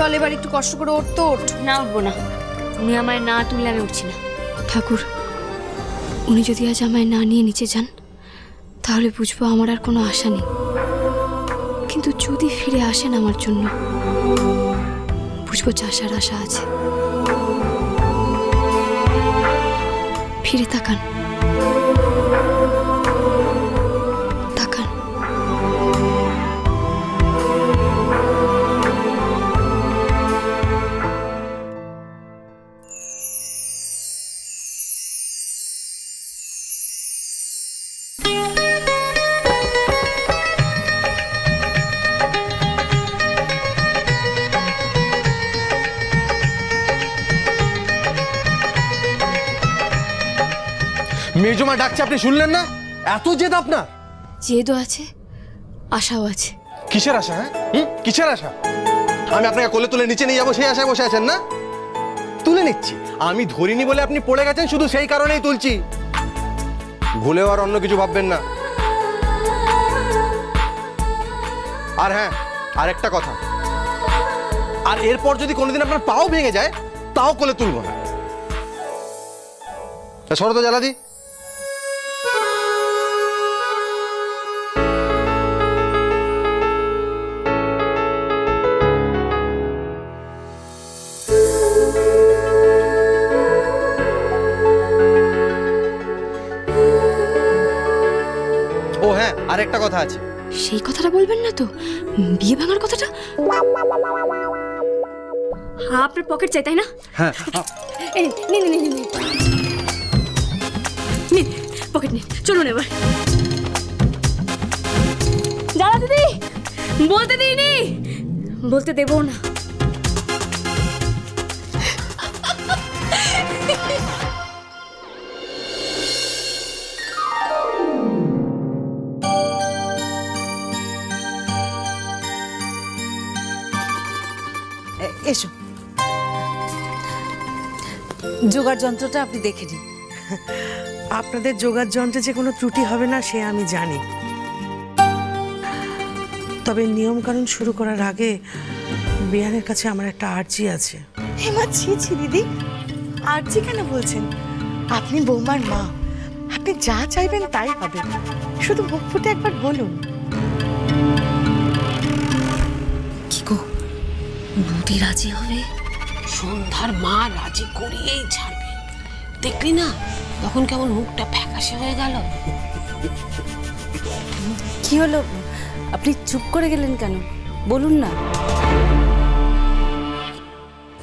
চল এবার একটু কষ্ট করে ওঠ তো ওঠ। না উঠবো না, উনি আমায় না তুললে আমি উঠছি না। ঠাকুর, উনি যদি আজ আমায় না নিয়ে নিচে যান তাহলে বুঝবো আমার আর কোনো আশা নেই। কিন্তু যদি ফিরে আসেন আমার জন্য, বুঝবো চাষার আশা আছে। ফিরে তাকান, তাকান। মেজমা ডাকছে, আপনি শুনলেন না? এত জেদ আপনার? জেদও আছে, আশাও আছে। কিসের আশা? হ্যাঁ, কিসের আশা? আমি আপনাকে কোলে তুলে নিচে নিয়ে যাবো সেই আশায় বসে আছেন না? তুলে নিচ্ছি, আমি ধরিনি বলে আপনি পড়ে গেছেন, শুধু সেই কারণেই তুলছি। ভুলেও আর অন্য কিছু ভাববেন না। আর হ্যাঁ, আরেকটা কথা, আর এরপর যদি কোনোদিন আপনার পাও ভেঙে যায় তাও কোলে তুলবো না। সরো তো জ্বালাদি। ও হ্যাঁ, আরেকটা কথা আছে। সেই কথাটা বলবেন না তো? বিয়ে ভাঙার কথাটা? আপনার পকেট চাই তাই না? হ্যাঁ, নিন পকেট নিন, চলুন এবার। জ্বালা দিদি, বলতে দিইনি, বলতে দেবো না। এসো, জোগাড় যন্ত্রটা আপনি দেখে নিন। আপনাদের জোগাড় যন্ত্রে যে কোনো ত্রুটি হবে না সে আমি জানি, তবে নিয়মকানুন শুরু করার আগে বিয়ানের কাছে আমার একটা আর্জি আছে। হেমা, ছি ছি দিদি, আর্জি কেন বলছেন? আপনি বৌমার মা, আপনি যা চাইবেন তাই হবে, শুধু মুখ ফুটে একবার বলুন। কি গো, বৌদি রাজি হবে? সন্ধ্যার মা রাজি করিয়েই ছাড়বে। দেখলি না তখন কেমন মুখটা ফ্যাকাশে হয়ে গেল। কি হলো, আপনি চুপ করে গেলেন কেন? বলুন না।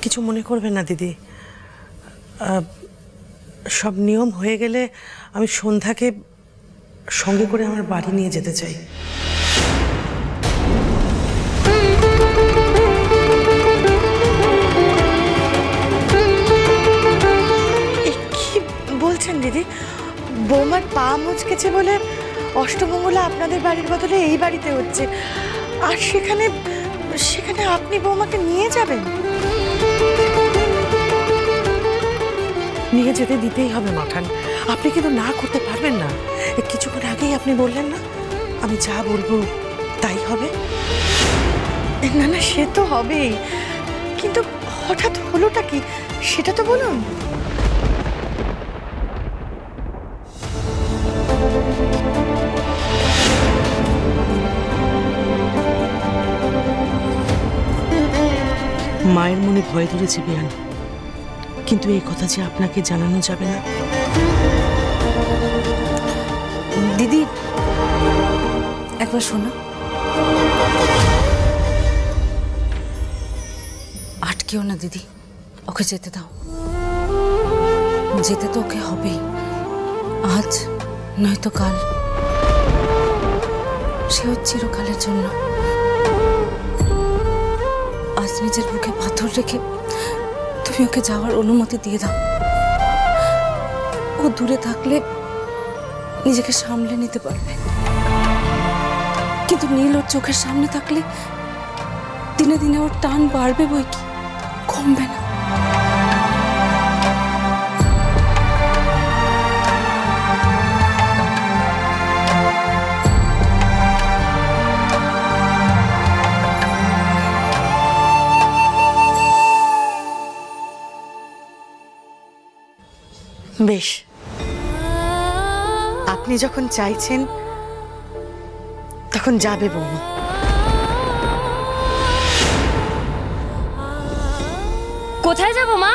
কিছু মনে করবেন না দিদি, সব নিয়ম হয়ে গেলে আমি সন্ধ্যাকে সঙ্গে করে আমার বাড়ি নিয়ে যেতে চাই। কি বলছেন দিদি? বৌমার পা মুচকেছে বলে অষ্টমঙ্গলা আপনাদের বাড়ির বদলে এই বাড়িতে হচ্ছে, আর সেখানে সেখানে আপনি বৌমাকে নিয়ে যাবেন? নিয়ে যেতে দিতেই হবে মাঠান, আপনি কিন্তু না করতে পারবেন না। কিছুক্ষণ আগেই আপনি বললেন না আমি যা বলবো তাই হবে। না না, সে তো হবেই, কিন্তু হঠাৎ হলোটা কি সেটা তো বলুন। মায়ের মনে ভয় ধরেছে বিয়ান, কিন্তু এই কথা যে আপনাকে জানানো যাবে না। দিদি একবার শোনো, আটকেও না দিদি, ওকে যেতে দাও। যেতে তো ওকে হবেই, আজ নয়তো কাল, সেও চিরকালের জন্য। আজ নিজের বুকে পাথর রেখে তুমি ওকে যাওয়ার অনুমতি দিয়ে দাও। ও দূরে থাকলে নিজেকে সামলে নিতে পারবে, কিন্তু নীল ওর চোখের সামনে থাকলে দিনে দিনে ওর টান বাড়বে বই কি, কমবে না। বেশ, আপনি যখন চাইছেন তখন যাবে বৌমা। কোথায় যাব মা?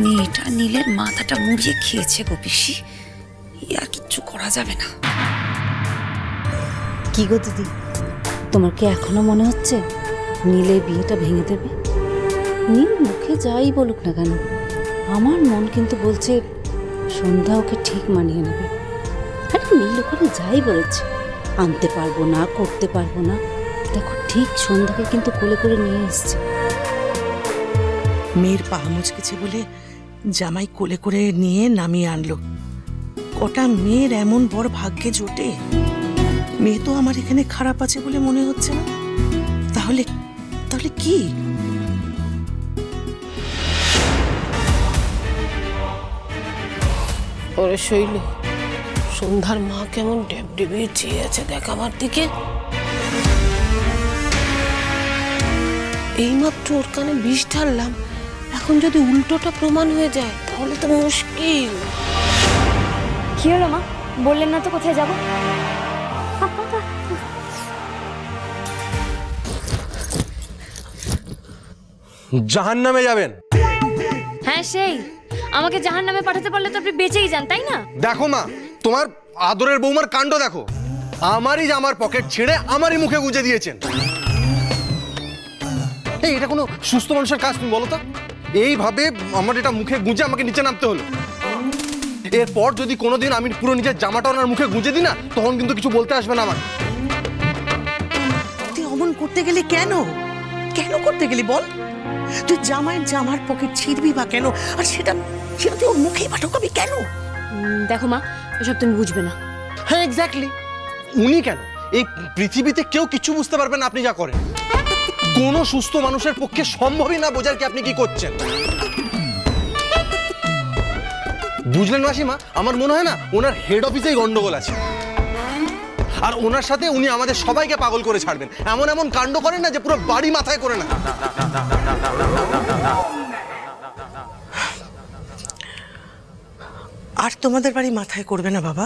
মেয়েটা নীলের মাথাটা মুড়িয়ে খেয়েছে গো পিসি, আর কিচ্ছু করা যাবে না। কি গো দিদি, তোমার কি এখনো মনে হচ্ছে নীলের বিয়েটা ভেঙে দেবে? নীল মুখে যাই বলুক না কেন, আমার মন কিন্তু বলছে সন্ধ্যা ওকে ঠিক মানিয়ে নেবে। আরে নীল ওখানে যাই বলেছে, আনতে পারবো না, করতে পারবো না, দেখো ঠিক সন্ধ্যাকে কিন্তু কোলে করে নিয়ে এসছে। মেয়ের পা মুচকেছে বলে জামাই কোলে করে নিয়ে নামিয়ে আনলো। কটা মেয়ের এমন বড় ভাগ্যে জোটে। মেয়ে তো আমার এখানে খারাপ আছে বলে মনে হচ্ছে না। তাহলে তাহলে কি? ওরে শৈল, সন্ধ্যার মা কেমন ডেবডেবিয়ে চেয়ে আছে দেখ আমার দিকে। এইমাত্র ওর কানে বিষ ঢাললাম, এখন যদি উল্টোটা প্রমাণ হয়ে যায় তাহলে তো মুশকিল। কি হলো মা, বললেন না তো কোথায় যাব? জাহান্নামে যাবেন। হ্যাঁ সেই, আমাকে জাহান্নামে পাঠাতে পারলে তো আপনি বেঁচেই যান, তাই না? দেখো মা, তোমার আদরের বৌমার কাণ্ড দেখো। আমারই জামার পকেট ছিঁড়ে আমারই মুখে গুঁজে দিয়েছেন। এই এটা কোনো সুস্থ মানুষের কাজ তুমি বলো তো? এইভাবে আমার এটা মুখে গুঁজে আমাকে নিচে নামতে হলো। এরপর যদি কোনোদিন আমি পুরো নিজের জামাটা ওনার মুখে গুঁজে দিই না, তখন কিন্তু কিছু বলতে আসবে না আমার। তুই অমন করতে গেলি কেন? কেন করতে গেলি বল? তুই জামার পকেট ছিঁড়বি বা কেন? আর সেটা তুই ওর মুখেই বা ঢোকাবি কেন? দেখো মা, এসব তুমি বুঝবে না। হ্যাঁ এক্স্যাক্টলি, উনি কেন, এই পৃথিবীতে কেউ কিছু বুঝতে পারবে না আপনি যা করেন। কোনো সুস্থ মানুষের পক্ষে সম্ভবই না বোঝার কি আপনি কি করছেন। বুঝলেন মাসিমা, আমার মনে হয় না ওনার হেড অফিসেই গন্ডগোল আছে, আর ওনার সাথে উনি আমাদের সবাইকে পাগল করে ছাড়বেন। এমন এমন কাণ্ড করেন না যে পুরো বাড়ি মাথায় করে না। আর তোমাদের বাড়ি মাথায় করবে না বাবা।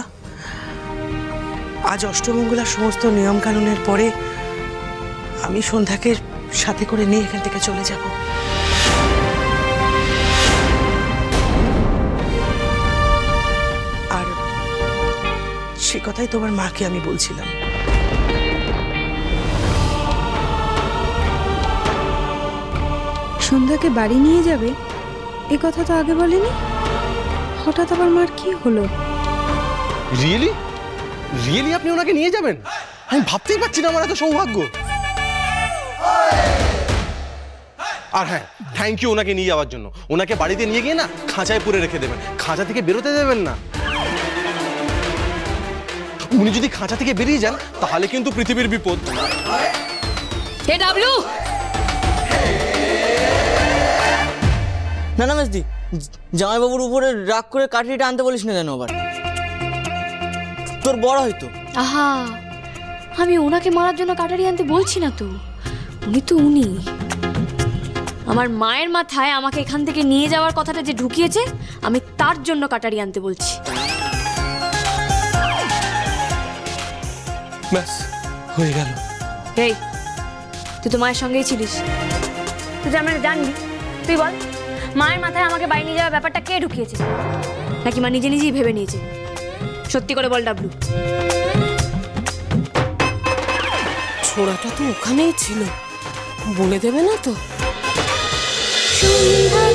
আজ অষ্টমঙ্গলার সমস্ত নিয়ম কানুনের পরে আমি সন্ধ্যাকে সাথে করে নিয়ে এখান থেকে চলে যাব। আর সে কথাই তোমার মাকে আমি বলছিলাম। সন্ধ্যাকে বাড়ি নিয়ে যাবে, এ কথা তো আগে বলেনি। হঠাৎ আবার মার কি হলো? রিয়েলি রিয়েলি আপনি ওনাকে নিয়ে যাবেন? আমি ভাবতেই পারছি না আমার এত সৌভাগ্য। আর হ্যাঁ, থ্যাংক ইউ ওনাকে নিয়ে যাওয়ার জন্য। ওনাকে বাড়িতে নিয়ে গিয়ে না খাঁচায় পুরে রেখে দেবেন, খাঁচা থেকে বেরোতে দেবেন না। উনি যদি খাঁচা থেকে বেরিয়ে যান তাহলে কিন্তু পৃথিবীর বিপদ। হে ডাবলু, না না মেজদি, জামাইবাবুর উপরে রাগ করে কাঠিটা আনতে বলিস না যেন আবার, তোর বড় হয়তো। আহা, আমি ওনাকে মারার জন্য কাটারি আনতে বলছি না তো। উনি তো উনি। আমার মায়ের মাথায় আমাকে এখান থেকে নিয়ে যাওয়ার কথাটা যে ঢুকিয়েছে, আমি তার জন্য কাটারি আনতে বলছি। ব্যাস হয়ে গেল। এই, তুই তো মায়ের সঙ্গেই ছিলিস, তুই তো আমরা জানবি। তুই বল, মায়ের মাথায় আমাকে বাড়ি নিয়ে যাওয়ার ব্যাপারটা কে ঢুকিয়েছে? নাকি মা নিজে নিজেই ভেবে নিয়েছে? সত্যি করে বল ডাবলু। ছোড়াটা তো ওখানেই ছিল, বলে দেবে না তো? সন্ধ্যা